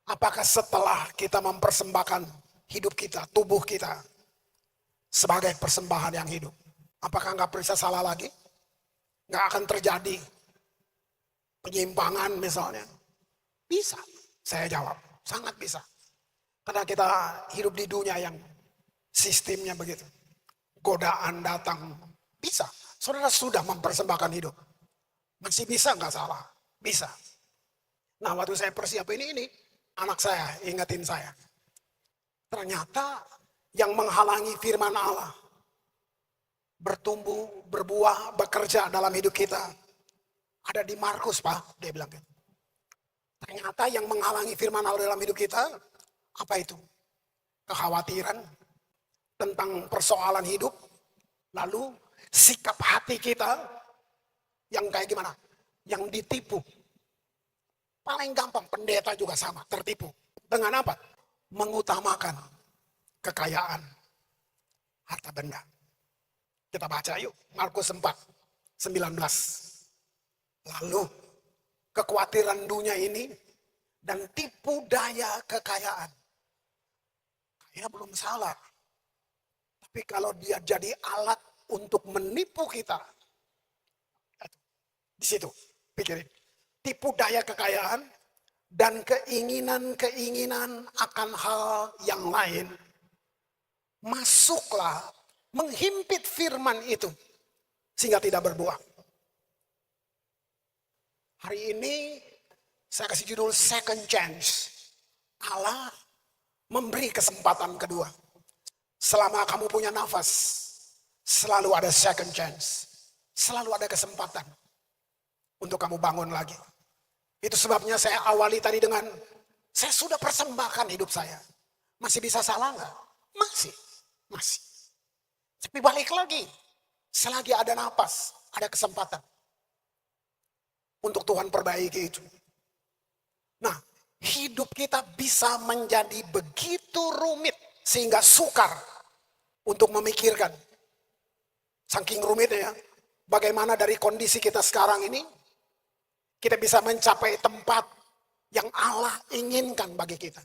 Apakah setelah kita mempersembahkan hidup kita, tubuh kita sebagai persembahan yang hidup, apakah nggak bisa salah lagi? Nggak akan terjadi penyimpangan misalnya? Bisa, saya jawab, sangat bisa. Karena kita hidup di dunia yang sistemnya begitu. Godaan datang, bisa. Saudara sudah mempersembahkan hidup. Masih bisa nggak salah? Bisa. Nah waktu saya persiapin ini, anak saya ingetin saya. Ternyata yang menghalangi firman Allah bertumbuh, berbuah, bekerja dalam hidup kita ada di Markus, Pak, dia bilang gitu. Ternyata yang menghalangi firman Allah dalam hidup kita apa itu? Kekhawatiran tentang persoalan hidup, lalu sikap hati kita yang kayak gimana? Yang ditipu. Paling gampang pendeta juga sama, tertipu. Dengan apa? Mengutamakan kekayaan, harta benda. Kita baca yuk, Markus 4:19. Lalu kekhawatiran dunia ini dan tipu daya kekayaan. Kayaknya belum salah. Tapi kalau dia jadi alat untuk menipu kita, di situ pikirin. Tipu daya kekayaan dan keinginan-keinginan akan hal yang lain. Masuklah menghimpit firman itu sehingga tidak berbuah. Hari ini saya kasih judul second chance. Allah memberi kesempatan kedua. Selama kamu punya nafas, selalu ada second chance. Selalu ada kesempatan untuk kamu bangun lagi. Itu sebabnya saya awali tadi dengan, saya sudah persembahkan hidup saya. Masih bisa salah nggak? Masih. Tapi balik lagi, selagi ada napas, ada kesempatan untuk Tuhan perbaiki itu. Nah, hidup kita bisa menjadi begitu rumit sehingga sukar untuk memikirkan. Saking rumitnya ya, bagaimana dari kondisi kita sekarang ini, kita bisa mencapai tempat yang Allah inginkan bagi kita.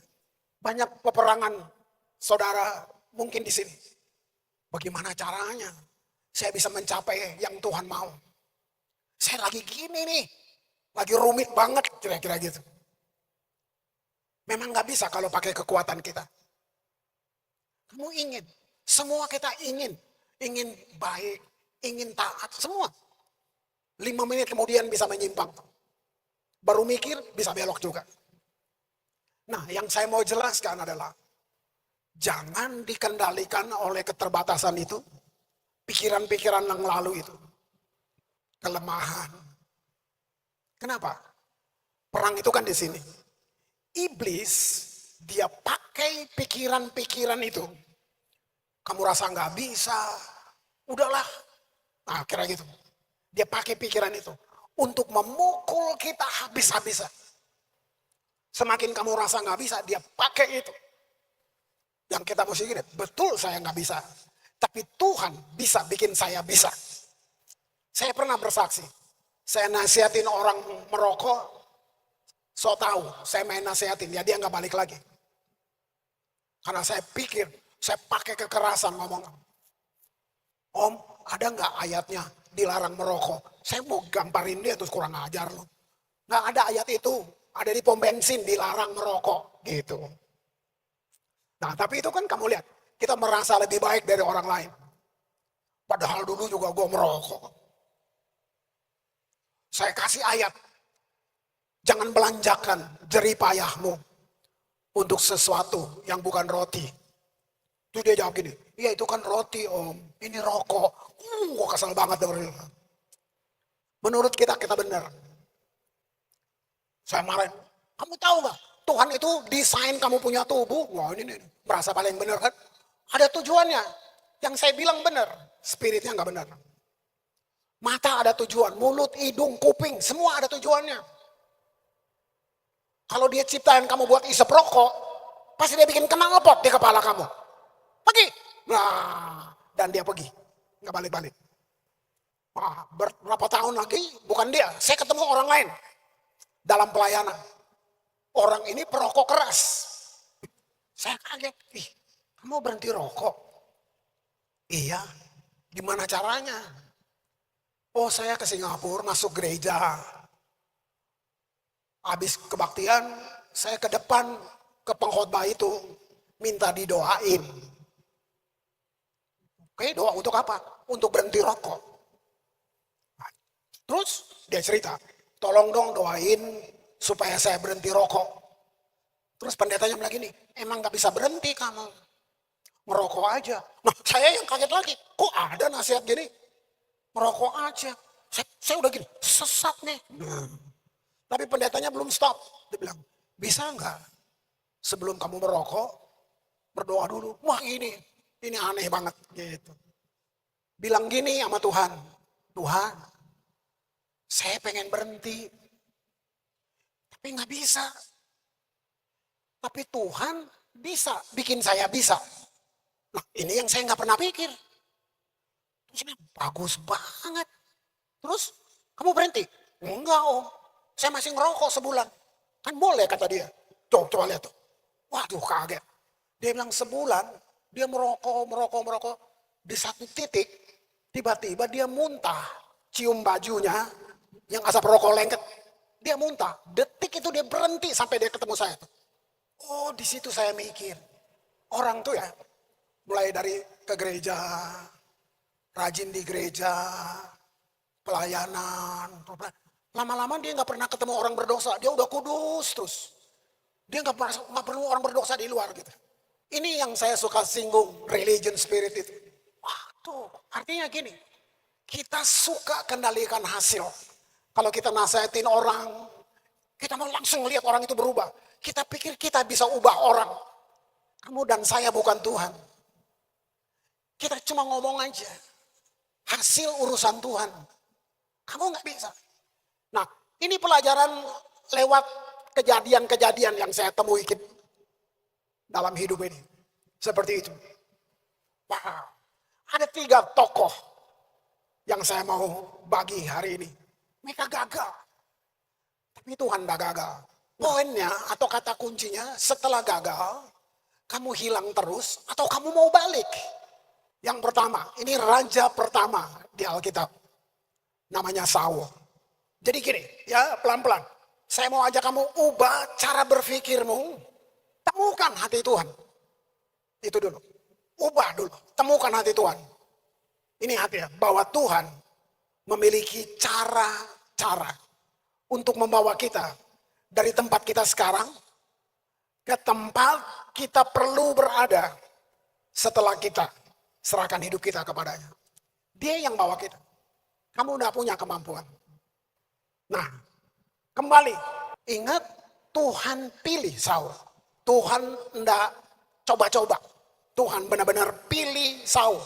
Banyak peperangan, saudara, mungkin di sini. Bagaimana caranya saya bisa mencapai yang Tuhan mau? Saya lagi gini nih, lagi rumit banget kira-kira gitu. Memang gak bisa kalau pakai kekuatan kita. Kamu ingin, semua kita ingin baik, ingin taat, semua. 5 menit kemudian bisa menyimpang. Baru mikir bisa belok juga. Nah, yang saya mau jelaskan adalah jangan dikendalikan oleh keterbatasan itu, pikiran-pikiran yang lalu itu. Kelemahan. Kenapa? Perang itu kan di sini. Iblis, dia pakai pikiran-pikiran itu. Kamu rasa nggak bisa, udahlah. Nah, kira gitu. Dia pakai pikiran itu untuk memukul kita habis-habisan. Semakin kamu rasa nggak bisa, dia pakai itu. Yang kita mesti gini, betul saya nggak bisa. Tapi Tuhan bisa bikin saya bisa. Saya pernah bersaksi. Saya nasihatin orang merokok, so tahu, saya main nasihatin, ya dia nggak balik lagi. Karena saya pikir, saya pakai kekerasan ngomong. Om, ada nggak ayatnya dilarang merokok? Saya mau gamparin dia terus kurang ajar loh. Nggak ada ayat itu. Ada di pom bensin dilarang merokok. Gitu. Nah tapi itu kan kamu lihat. Kita merasa lebih baik dari orang lain. Padahal dulu juga gue merokok. Saya kasih ayat. Jangan belanjakan jeripayahmu untuk sesuatu yang bukan roti. Itu dia jawab gini. Iya itu kan roti om. Ini rokok. Gue kesel banget dengerin. Menurut kita benar. Saya marahin. Kamu tahu gak? Tuhan itu desain kamu punya tubuh. Wah ini merasa paling benar kan? Ada tujuannya. Yang saya bilang benar. Spiritnya gak benar. Mata ada tujuan. Mulut, hidung, kuping. Semua ada tujuannya. Kalau dia ciptain kamu buat isep rokok. Pasti dia bikin knalpot di kepala kamu. Pergi. Nah, dan dia pergi. Gak balik-balik. Wah, berapa tahun lagi bukan dia. Saya ketemu orang lain. Dalam pelayanan. Orang ini perokok keras. Saya kaget, ih, kamu berhenti rokok? Iya, gimana caranya? Oh, saya ke Singapura masuk gereja. Habis kebaktian, saya ke depan ke pengkhotbah itu minta didoain. Oke, doa untuk apa? Untuk berhenti rokok. Terus dia cerita, tolong dong doain supaya saya berhenti rokok. Terus pendetanya bilang gini, emang gak bisa berhenti kamu, merokok aja. Nah, saya yang kaget lagi, kok ada nasihat gini? Merokok aja. Saya udah gini, sesat nih. Tapi pendetanya belum stop. Dia bilang, bisa nggak sebelum kamu merokok, berdoa dulu. Wah ini aneh banget gitu. Bilang gini sama Tuhan, Tuhan, saya pengen berhenti, tapi nggak bisa. Tapi Tuhan bisa bikin saya bisa. Nah ini yang saya nggak pernah pikir. Terus bagus banget. Terus kamu berhenti? Enggak om, saya masih ngerokok sebulan. Kan boleh kata dia. Coba lihat tuh. Waduh kaget. Dia bilang sebulan dia merokok. Di satu titik tiba-tiba dia muntah. Cium bajunya yang asap rokok lengket. Dia muntah. Detik itu dia berhenti sampai dia ketemu saya. Oh di situ saya mikir. Orang tuh ya mulai dari ke gereja, rajin di gereja, pelayanan. Lama-lama dia nggak pernah ketemu orang berdosa. Dia udah kudus terus. Dia nggak perlu orang berdosa di luar gitu. Ini yang saya suka singgung religion spirit itu. Wah tuh artinya gini. Kita suka kendalikan hasil. Kalau kita nasihatin orang, kita mau langsung lihat orang itu berubah. Kita pikir kita bisa ubah orang. Kamu dan saya bukan Tuhan. Kita cuma ngomong aja. Hasil urusan Tuhan. Kamu nggak bisa. Nah, ini pelajaran lewat kejadian-kejadian yang saya temui dalam hidup ini. Seperti itu. Wow. Ada 3 tokoh yang saya mau bagi hari ini. Mereka gagal. Tapi Tuhan gak gagal. Poinnya atau kata kuncinya setelah gagal, kamu hilang terus atau kamu mau balik. Yang pertama, ini raja pertama di Alkitab. Namanya Saul. Jadi gini, ya pelan-pelan. Saya mau ajak kamu ubah cara berpikirmu. Temukan hati Tuhan. Itu dulu. Ubah dulu. Temukan hati Tuhan. Ini hati ya, bahwa Tuhan memiliki cara-cara untuk membawa kita dari tempat kita sekarang ke tempat kita perlu berada setelah kita serahkan hidup kita kepadanya. Dia yang bawa kita. Kamu udah punya kemampuan. Nah, kembali. Ingat Tuhan pilih Saul. Tuhan enggak coba-coba. Tuhan benar-benar pilih Saul.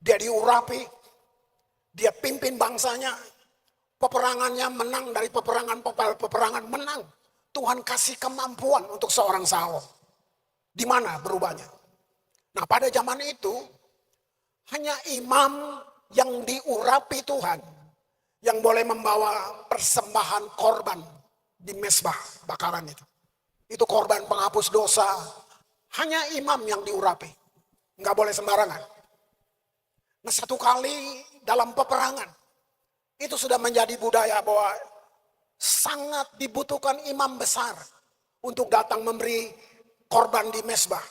Dia diurapi. Dia pimpin bangsanya. Peperangannya menang dari peperangan menang. Tuhan kasih kemampuan untuk seorang Saul. Di mana berubahnya? Nah pada zaman itu hanya imam yang diurapi Tuhan yang boleh membawa persembahan korban di mezbah bakaran itu. Itu korban penghapus dosa. Hanya imam yang diurapi. Nggak boleh sembarangan. Nah satu kali dalam peperangan itu sudah menjadi budaya bahwa sangat dibutuhkan imam besar untuk datang memberi korban di mezbah.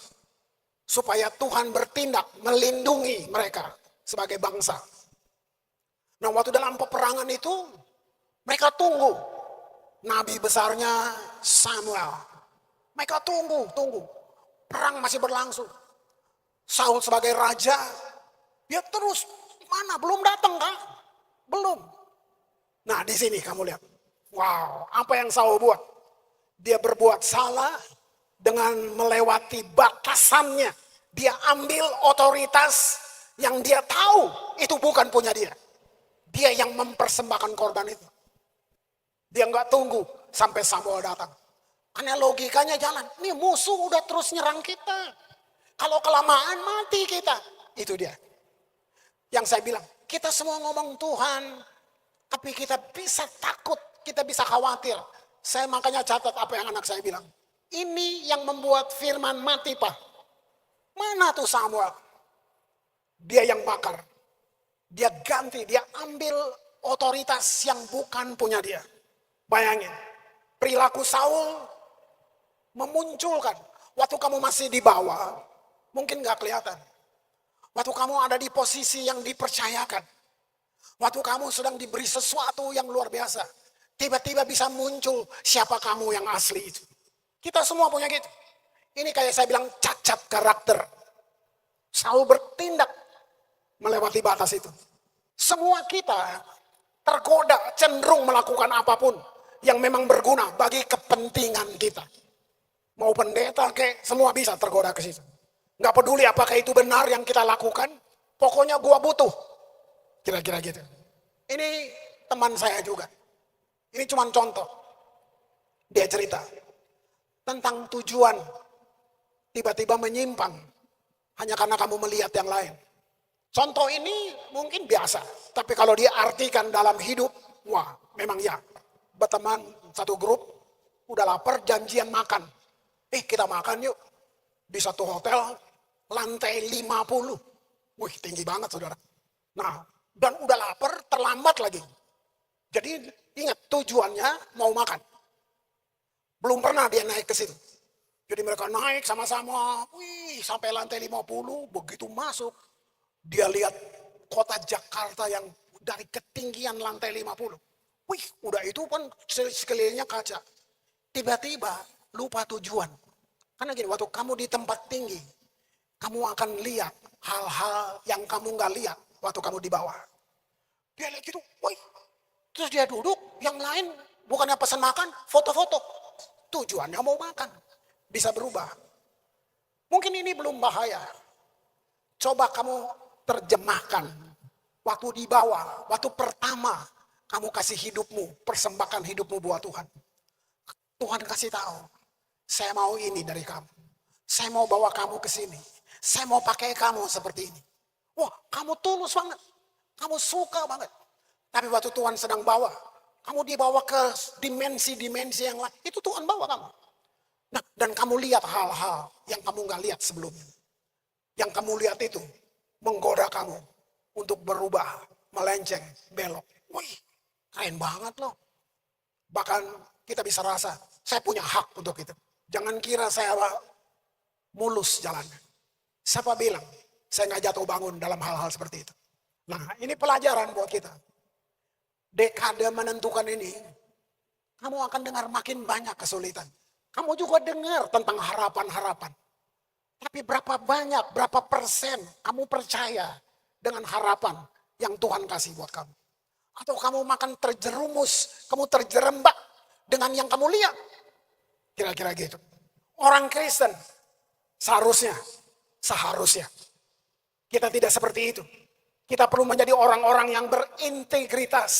Supaya Tuhan bertindak melindungi mereka sebagai bangsa. Nah waktu dalam peperangan itu mereka tunggu nabi besarnya Samuel. Mereka tunggu. Perang masih berlangsung. Saul sebagai raja, dia terus mana belum datang kan? Belum. Nah di sini kamu lihat. Wow, apa yang Saul buat? Dia berbuat salah dengan melewati batasannya. Dia ambil otoritas yang dia tahu itu bukan punya dia. Dia yang mempersembahkan korban itu. Dia nggak tunggu sampai Samuel datang. Karena logikanya jalan. Nih musuh udah terus nyerang kita. Kalau kelamaan mati kita. Itu dia. Yang saya bilang, kita semua ngomong Tuhan. Tapi kita bisa takut, kita bisa khawatir. Saya makanya catat apa yang anak saya bilang. Ini yang membuat Firman mati, Pak. Mana tuh Samuel? Dia yang bakar. Dia ganti, dia ambil otoritas yang bukan punya dia. Bayangin, perilaku Saul memunculkan. Waktu kamu masih di bawah, mungkin gak kelihatan. Waktu kamu ada di posisi yang dipercayakan. Waktu kamu sedang diberi sesuatu yang luar biasa. Tiba-tiba bisa muncul siapa kamu yang asli itu. Kita semua punya gitu. Ini kayak saya bilang cacat karakter. Saul bertindak melewati batas itu. Semua kita tergoda cenderung melakukan apapun yang memang berguna bagi kepentingan kita. Mau pendeta kayak semua bisa tergoda ke situ. Nggak peduli apakah itu benar yang kita lakukan, pokoknya gua butuh. Kira-kira gitu. Ini teman saya juga. Ini cuma contoh. Dia cerita tentang tujuan tiba-tiba menyimpang hanya karena kamu melihat yang lain. Contoh ini mungkin biasa, tapi kalau dia artikan dalam hidup, wah memang ya. Berteman satu grup, udah lapar janjian makan. Kita makan yuk. Di satu hotel, lantai 50. Wih tinggi banget saudara. Nah, dan udah lapar, terlambat lagi. Jadi ingat tujuannya mau makan. Belum pernah dia naik ke situ. Jadi mereka naik sama-sama, sampai lantai 50, begitu masuk. Dia lihat kota Jakarta yang dari ketinggian lantai 50. Wih, udah itu pun sekelilingnya kaca. Tiba-tiba lupa tujuan. Karena gini, waktu kamu di tempat tinggi, kamu akan lihat hal-hal yang kamu nggak lihat waktu kamu di bawah. Dia lihat gitu, wih. Terus dia duduk, yang lain bukannya pesan makan, foto-foto. Tujuannya mau makan. Bisa berubah. Mungkin ini belum bahaya. Coba kamu terjemahkan. Waktu di bawah, waktu pertama kamu kasih hidupmu, persembahkan hidupmu buat Tuhan. Tuhan kasih tahu, saya mau ini dari kamu. Saya mau bawa kamu ke sini. Saya mau pakai kamu seperti ini. Wah, kamu tulus banget. Kamu suka banget. Tapi waktu Tuhan sedang bawa, kamu dibawa ke dimensi-dimensi yang lain. Itu Tuhan bawa kamu. Nah, dan kamu lihat hal-hal yang kamu nggak lihat sebelumnya. Yang kamu lihat itu menggoda kamu untuk berubah, melenceng, belok. Wih, keren banget loh. Bahkan kita bisa rasa, saya punya hak untuk itu. Jangan kira saya mulus jalannya. Siapa bilang saya nggak jatuh bangun dalam hal-hal seperti itu. Nah, ini pelajaran buat kita. Dekade menentukan ini, kamu akan dengar makin banyak kesulitan. Kamu juga dengar tentang harapan-harapan. Tapi berapa banyak, berapa persen kamu percaya dengan harapan yang Tuhan kasih buat kamu. Atau kamu makan terjerumus, kamu terjerembab dengan yang kamu lihat. Kira-kira gitu. Orang Kristen seharusnya kita tidak seperti itu. Kita perlu menjadi orang-orang yang berintegritas.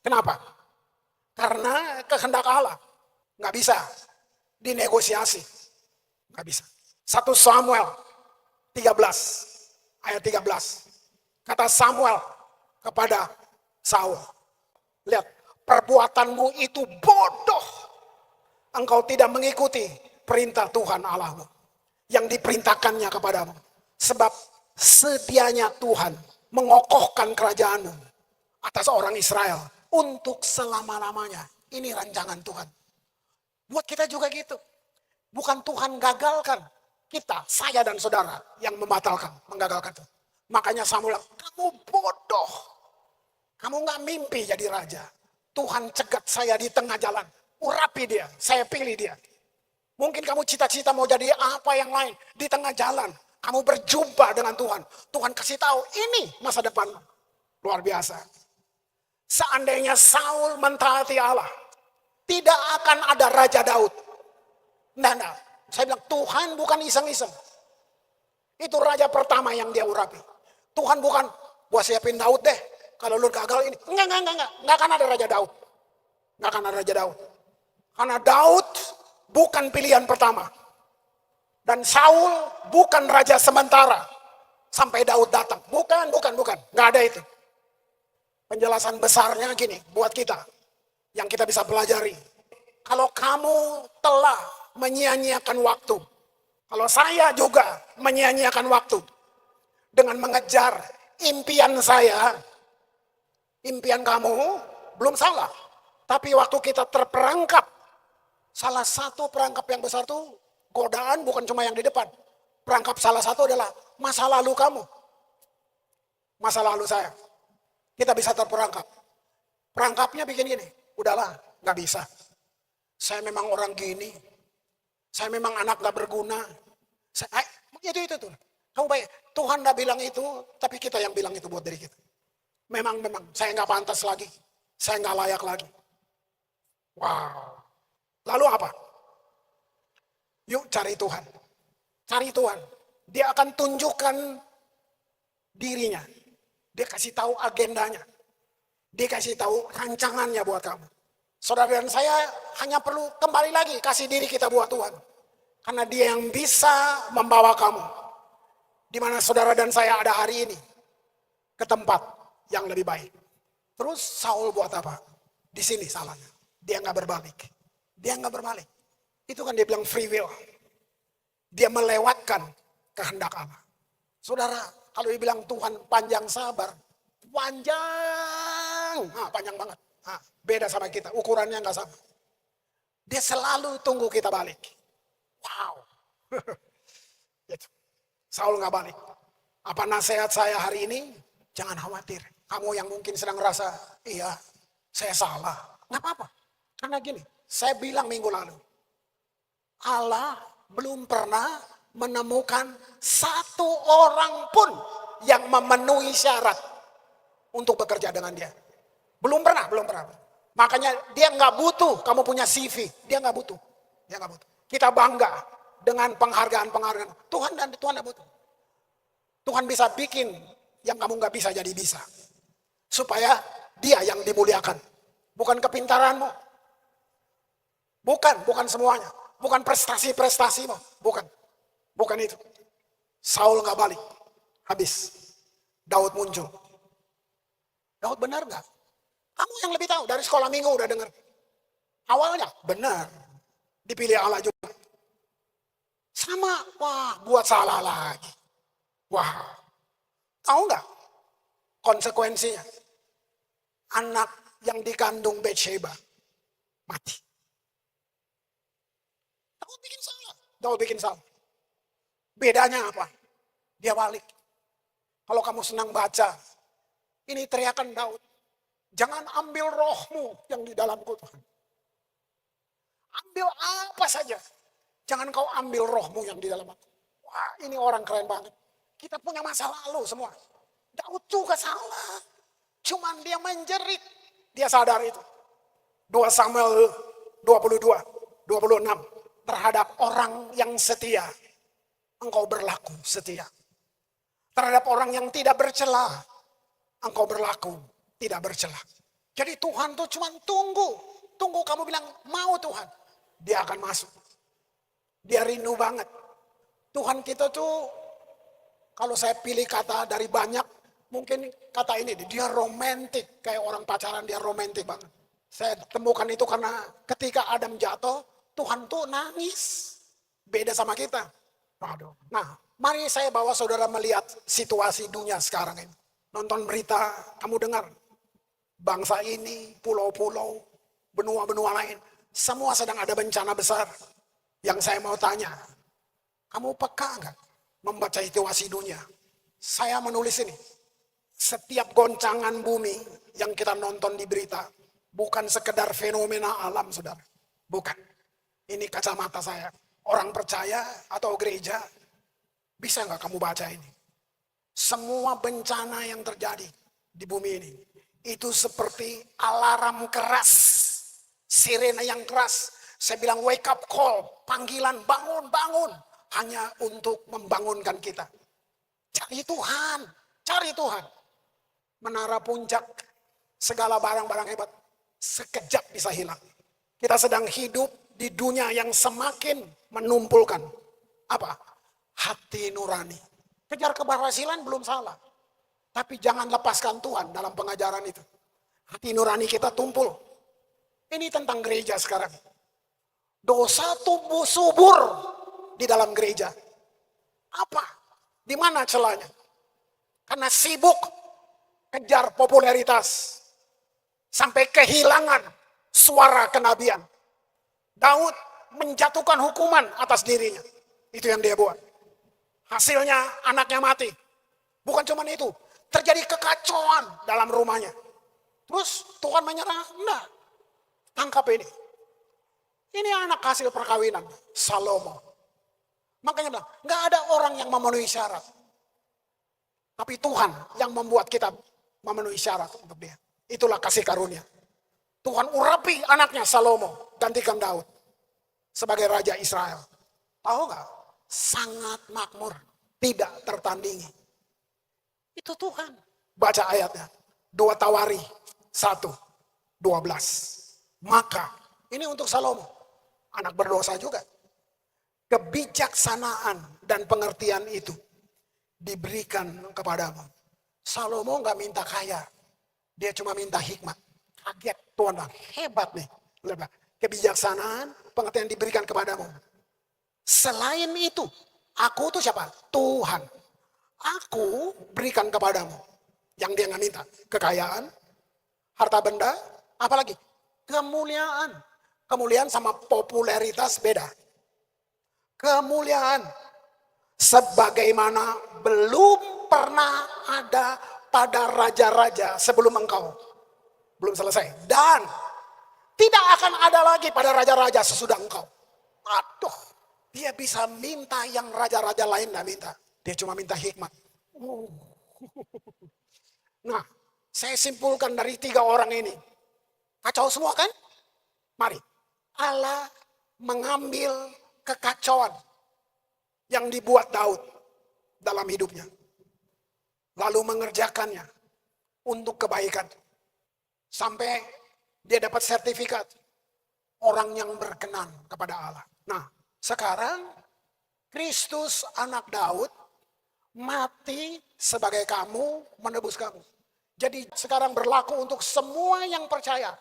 Kenapa? Karena kehendak Allah. Nggak bisa dinegosiasi. Nggak bisa. 1 Samuel 13 ayat 13. Kata Samuel kepada Saul. Lihat, perbuatanmu itu bodoh. Engkau tidak mengikuti perintah Tuhan Allahmu yang diperintahkannya kepadamu. Sebab sedianya Tuhan mengokohkan kerajaanmu atas orang Israel untuk selama-lamanya. Ini rancangan Tuhan. Buat kita juga gitu. Bukan Tuhan gagalkan kita, saya dan saudara yang membatalkan, menggagalkan itu. Makanya Samuel, kamu bodoh. Kamu gak mimpi jadi raja. Tuhan cegat saya di tengah jalan. Urapi dia, saya pilih dia. Mungkin kamu cita-cita mau jadi apa yang lain. Di tengah jalan, kamu berjumpa dengan Tuhan. Tuhan kasih tahu, ini masa depan. Luar biasa. Seandainya Saul mentaati Allah, tidak akan ada Raja Daud. Nah, saya bilang Tuhan bukan iseng-iseng. Itu raja pertama yang dia urapi. Tuhan bukan, gua siapin Daud deh. Kalau lu gagal ini, enggak akan ada Raja Daud. Enggak akan ada Raja Daud. Karena Daud bukan pilihan pertama. Dan Saul bukan raja sementara. Sampai Daud datang. Bukan. Enggak ada itu. Penjelasan besarnya gini, buat kita. Yang kita bisa pelajari. kalau kamu telah menyia-nyiakan waktu, kalau saya juga menyia-nyiakan waktu dengan mengejar impian saya, impian kamu belum salah. Tapi waktu kita terperangkap, salah satu perangkap yang besar tuh godaan bukan cuma yang di depan. Perangkap salah satu adalah masa lalu kamu. Masa lalu saya. Kita bisa terperangkap. Perangkapnya bikin gini, udahlah, gak bisa. Saya memang orang gini. Saya memang anak gak berguna. Itu tuh. Kamu bayang, Tuhan gak bilang itu, tapi kita yang bilang itu buat diri kita. Memang, saya gak pantas lagi. Saya gak layak lagi. Wow. Lalu apa? Yuk cari Tuhan. Cari Tuhan. Dia akan tunjukkan dirinya. Dia kasih tahu agendanya. Dia kasih tahu rancangannya buat kamu. Saudara dan saya hanya perlu kembali lagi kasih diri kita buat Tuhan. Karena dia yang bisa membawa kamu. Di mana saudara dan saya ada hari ini. Ke tempat yang lebih baik. Terus Saul buat apa? Di sini salahnya. Dia nggak berbalik. Dia nggak berbalik. Itu kan dia bilang free will. Dia melewatkan kehendak Allah. Saudara, kalau dibilang Tuhan panjang sabar, panjang, panjang banget. Beda sama kita, ukurannya nggak sama. Dia selalu tunggu kita balik. Wow. Gitu. Saul nggak balik. Apa nasihat saya hari ini? Jangan khawatir. Kamu yang mungkin sedang ngerasa, iya, saya salah. Nggak apa-apa. Karena gini, saya bilang minggu lalu, Allah belum pernah menemukan satu orang pun yang memenuhi syarat untuk bekerja dengan dia. Belum pernah. Makanya dia nggak butuh kamu punya CV, dia nggak butuh. Kita bangga dengan penghargaan. Tuhan nggak butuh. Tuhan bisa bikin yang kamu nggak bisa jadi bisa, supaya dia yang dimuliakan, bukan kepintaranmu. Bukan semuanya. Bukan prestasi-prestasimu. Bukan itu. Saul gak balik. Habis. Daud muncul. Daud benar gak? Kamu yang lebih tahu. Dari sekolah minggu udah dengar. Awalnya benar. Dipilih Allah juga. Sama. Wah, buat salah lagi. Wah. Tahu gak konsekuensinya? Anak yang dikandung Betsheba mati. Daud bikin salah. Bedanya apa? Dia balik. Kalau kamu senang baca, ini teriakan Daud. Jangan ambil rohmu yang di dalamku Tuhan. Ambil apa saja. Jangan kau ambil rohmu yang di dalam aku. Wah, ini orang keren banget. Kita punya masa lalu semua. Daud juga salah. Cuman dia menjerit. Dia sadar itu. 2 Samuel 22, 26. Terhadap orang yang setia, engkau berlaku setia. Terhadap orang yang tidak bercela, engkau berlaku tidak bercela. Jadi Tuhan tuh cuma tunggu kamu bilang mau Tuhan, dia akan masuk. Dia rindu banget. Tuhan kita tuh, kalau saya pilih kata dari banyak, mungkin kata ini, dia romantis. Kayak orang pacaran dia romantis banget. Saya temukan itu karena ketika Adam jatuh, Tuhan tuh nangis. Beda sama kita. Waduh. Nah, mari saya bawa saudara melihat situasi dunia sekarang ini. Nonton berita, kamu dengar. Bangsa ini, pulau-pulau, benua-benua lain. Semua sedang ada bencana besar. Yang saya mau tanya, kamu peka nggak membaca situasi dunia? Saya menulis ini. Setiap goncangan bumi yang kita nonton di berita, bukan sekedar fenomena alam, saudara. Bukan. Ini kacamata saya. Orang percaya atau gereja, bisa nggak kamu baca ini? Semua bencana yang terjadi di bumi ini, itu seperti alarm keras, sirene yang keras. Saya bilang wake up call, panggilan bangun, hanya untuk membangunkan kita. Cari Tuhan. Menara puncak, segala barang-barang hebat, sekejap bisa hilang. Kita sedang hidup di dunia yang semakin menumpulkan apa? Hati nurani. Kejar keberhasilan belum salah. Tapi jangan lepaskan Tuhan dalam pengajaran itu. Hati nurani kita tumpul. Ini tentang gereja sekarang. Dosa tumbuh subur di dalam gereja. Apa? Di mana celahnya? Karena sibuk kejar popularitas sampai kehilangan suara kenabian. Daud menjatuhkan hukuman atas dirinya. Itu yang dia buat. Hasilnya anaknya mati. Bukan cuma itu, terjadi kekacauan dalam rumahnya. Terus Tuhan menyerah, enggak, tangkap ini. Ini anak hasil perkawinan, Salomo. Makanya bilang, enggak ada orang yang memenuhi syarat. Tapi Tuhan yang membuat kita memenuhi syarat untuk dia. Itulah kasih karunia. Tuhan urapi anaknya Salomo, gantikan Daud sebagai Raja Israel. Tahu nggak? Sangat makmur, tidak tertandingi. Itu Tuhan. Baca ayatnya. 2 Tawari 1:12. Maka, ini untuk Salomo, anak berdosa juga. Kebijaksanaan dan pengertian itu diberikan kepadamu. Salomo nggak minta kaya, dia cuma minta hikmat. Kaget Tuhan bilang, hebat nih. Kebijaksanaan, pengertian diberikan kepadamu. Selain itu, aku tuh siapa? Tuhan. Aku berikan kepadamu. Yang dia nggak minta, kekayaan, harta benda, apalagi kemuliaan. Kemuliaan sama popularitas beda. Kemuliaan sebagaimana belum pernah ada pada raja-raja sebelum engkau. Belum selesai. Dan tidak akan ada lagi pada raja-raja sesudah engkau. Aduh, dia bisa minta yang raja-raja lain tidak minta. Dia cuma minta hikmat. Nah, saya simpulkan dari 3 orang ini. Kacau semua kan? Mari. Allah mengambil kekacauan yang dibuat Daud dalam hidupnya. Lalu mengerjakannya untuk kebaikan. Sampai dia dapat sertifikat orang yang berkenan kepada Allah. Nah, sekarang Kristus anak Daud mati sebagai kamu, menebus kamu. Jadi sekarang berlaku untuk semua yang percaya.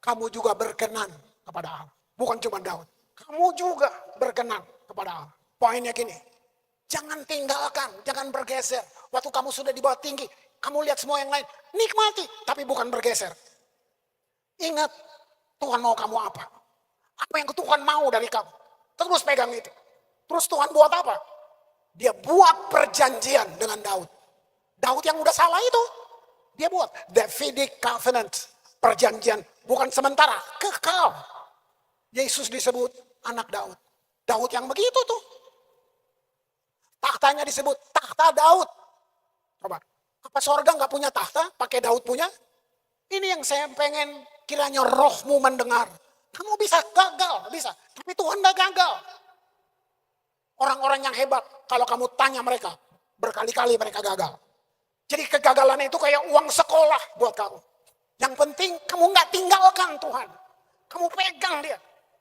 Kamu juga berkenan kepada Allah. Bukan cuma Daud. Kamu juga berkenan kepada Allah. Poinnya gini, jangan tinggalkan, jangan bergeser. Waktu kamu sudah di bawah tinggi, kamu lihat semua yang lain, nikmati, tapi bukan bergeser. Ingat, Tuhan mau kamu apa? Apa yang Tuhan mau dari kamu? Terus pegang itu. Terus Tuhan buat apa? Dia buat perjanjian dengan Daud. Daud yang udah salah itu, dia buat Davidic Covenant, perjanjian bukan sementara, kekal. Yesus disebut anak Daud. Daud yang begitu tuh. Tahtanya disebut tahta Daud. Coba, apa sorga nggak punya tahta, pakai Daud punya? Ini yang saya pengen kiranya rohmu mendengar. Kamu bisa gagal, bisa. Tapi Tuhan nggak gagal. Orang-orang yang hebat, kalau kamu tanya mereka, berkali-kali mereka gagal. Jadi kegagalan itu kayak uang sekolah buat kamu. Yang penting kamu nggak tinggalkan Tuhan. Kamu pegang dia.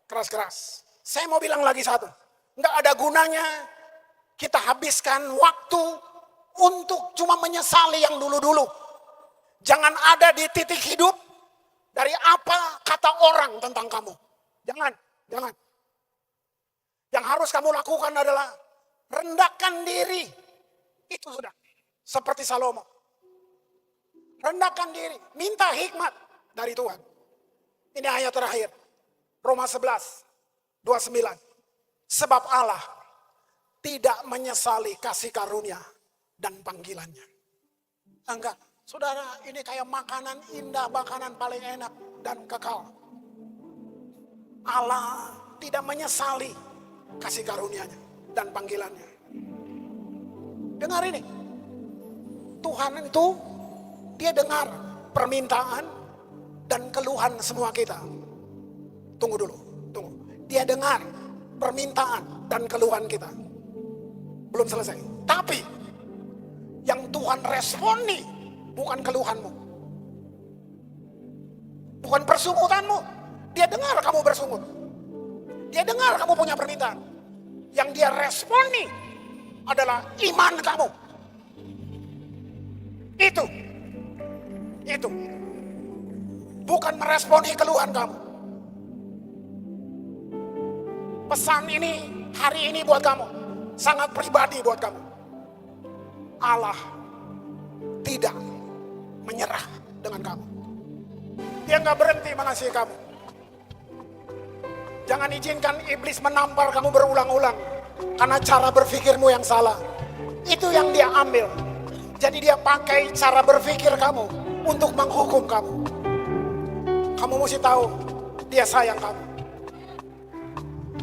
Keras-keras. Saya mau bilang lagi satu. Nggak ada gunanya kita habiskan waktu untuk cuma menyesali yang dulu-dulu. Jangan ada di titik hidup dari apa kata orang tentang kamu. Jangan. Yang harus kamu lakukan adalah rendahkan diri. Itu sudah. Seperti Salomo. Rendahkan diri. Minta hikmat dari Tuhan. Ini ayat terakhir. Roma 11:29. Sebab Allah tidak menyesali kasih karunia dan panggilannya. Enggak. Saudara, ini kayak makanan indah, makanan paling enak dan kekal. Allah tidak menyesali kasih karunia-Nya dan panggilannya. Dengar ini. Tuhan itu, dia dengar permintaan dan keluhan semua kita. Tunggu dulu, tunggu. Dia dengar permintaan dan keluhan kita. Belum selesai. Tapi, yang Tuhan responi bukan keluhanmu. Bukan persungutanmu. Dia dengar kamu bersungut. Dia dengar kamu punya permintaan. Yang dia responi adalah iman kamu. Itu. Bukan meresponi keluhan kamu. Pesan ini hari ini buat kamu, sangat pribadi buat kamu. Allah tidak menyerah dengan kamu. Dia nggak berhenti mengasihi kamu. Jangan izinkan iblis menampar kamu berulang-ulang karena cara berpikirmu yang salah. Itu yang dia ambil. Jadi dia pakai cara berpikir kamu untuk menghukum kamu. Kamu mesti tahu dia sayang kamu.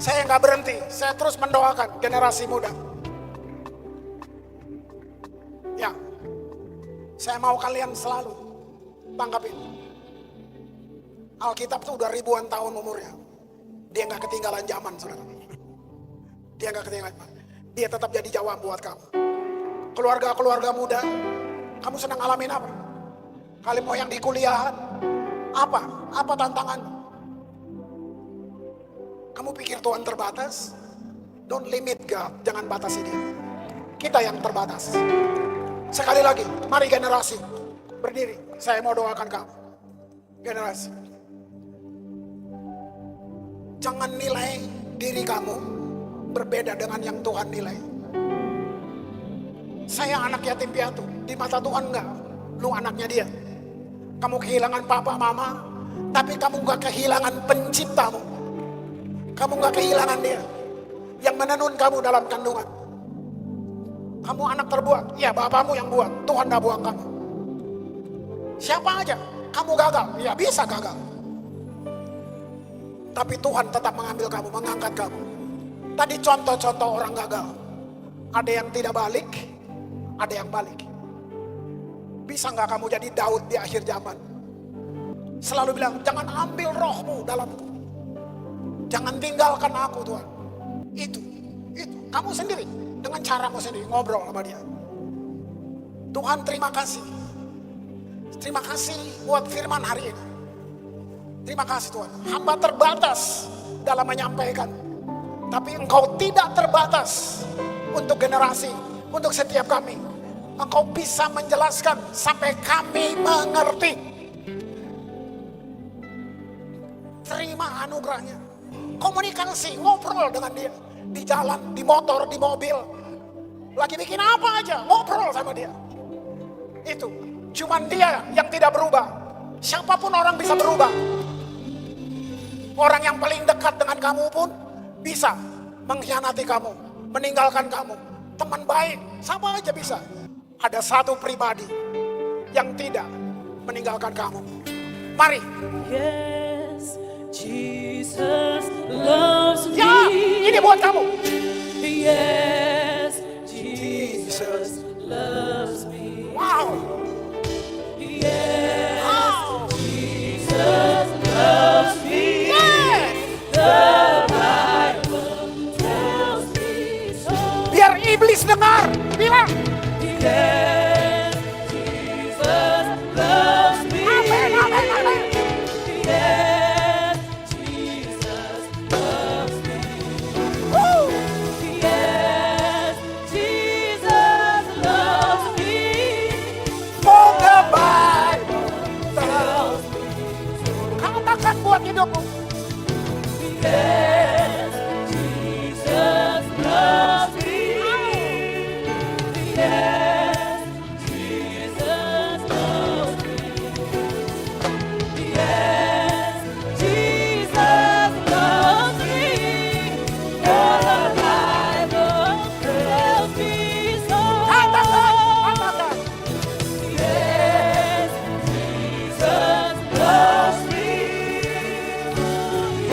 Saya nggak berhenti, saya terus mendoakan generasi muda. Ya, saya mau kalian selalu tangkapin. Alkitab itu udah ribuan tahun umurnya. Dia nggak ketinggalan zaman, saudara. Dia nggak ketinggalan. Dia tetap jadi jawab buat kamu. Keluarga-keluarga muda, kamu sedang ngalamin apa? Kalian mau yang di kuliahan? Apa? Apa tantangan? Kamu pikir Tuhan terbatas? Don't limit God, jangan batasi dia. Kita yang terbatas. Sekali lagi, mari generasi berdiri. Saya mau doakan kamu. Generasi. Jangan nilai diri kamu berbeda dengan yang Tuhan nilai. Saya anak yatim piatu, di mata Tuhan enggak. Lu anaknya dia. Kamu kehilangan papa mama, tapi kamu enggak kehilangan penciptamu. Kamu enggak kehilangan dia yang menenun kamu dalam kandungan. Kamu anak terbuang, ya bapamu yang buang, Tuhan enggak buang kamu. Siapa aja, kamu gagal, ya bisa gagal. Tapi Tuhan tetap mengambil kamu, mengangkat kamu. Tadi contoh-contoh orang gagal. Ada yang tidak balik, ada yang balik. Bisa nggak kamu jadi Daud di akhir zaman? Selalu bilang, jangan ambil rohmu dalamku. Jangan tinggalkan aku Tuhan. Itu. Kamu sendiri, dengan caramu sendiri, ngobrol sama dia. Tuhan terima kasih. Terima kasih buat firman hari ini. Terima kasih Tuhan. Hamba terbatas dalam menyampaikan. Tapi Engkau tidak terbatas untuk generasi, untuk setiap kami. Engkau bisa menjelaskan sampai kami mengerti. Terima anugerahnya. Komunikasi, ngobrol dengan dia. Di jalan, di motor, di mobil. Lagi bikin apa aja, ngobrol sama dia. Itu, cuman dia yang tidak berubah. Siapapun orang bisa berubah. Orang yang paling dekat dengan kamu pun bisa mengkhianati kamu, meninggalkan kamu. Teman baik, sama aja bisa. Ada satu pribadi yang tidak meninggalkan kamu. Mari. Yes, Jesus loves me. Ya, ini buat kamu. Yes, Jesus loves me. Wow. Yes, Wow. Jesus loves me. Yes. The Bible tells me so. Biar iblis dengar, bilang. Yes, Jesus loves me. Amen, amen, amen. Yes, Jesus loves me. Woo. Yes, Jesus loves me. For the Bible tells me. Katakan buat hidupmu. Yes, Jesus loves me. Yes, Jesus loves me. Yes, Jesus loves me. For the Bible tells me so. Katakan. Yes, Jesus loves me.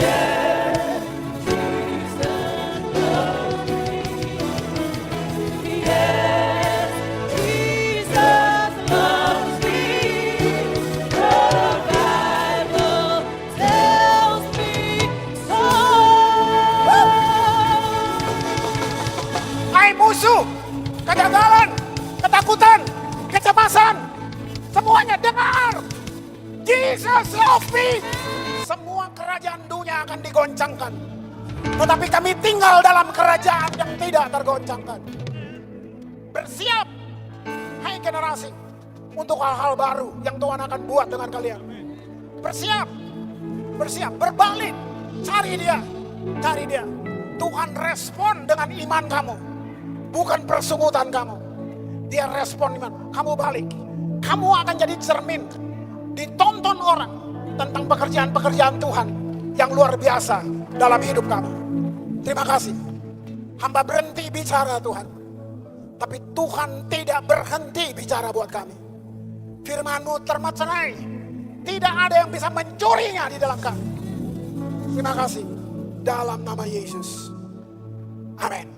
Yes, Jesus loves me. Yes, Jesus loves me. The Bible tells me so. Hai musuh, kegagalan, ketakutan, kecemasan, semuanya dengar. Jesus love me. Semua kerajaan dunia akan digoncangkan. Tetapi kami tinggal dalam kerajaan yang tidak tergoncangkan. Bersiap, hai generasi, untuk hal-hal baru yang Tuhan akan buat dengan kalian. Bersiap, berbalik, cari dia, Tuhan respon dengan iman kamu, bukan persungutan kamu. Dia respon iman. Kamu balik, kamu akan jadi cermin, ditonton orang tentang pekerjaan-pekerjaan Tuhan yang luar biasa dalam hidup kamu. Terima kasih. Hamba berhenti bicara Tuhan, tapi Tuhan tidak berhenti bicara buat kami. Firman-Mu termeterai, tidak ada yang bisa mencurinya di dalam kami. Terima kasih. Dalam nama Yesus. Amin.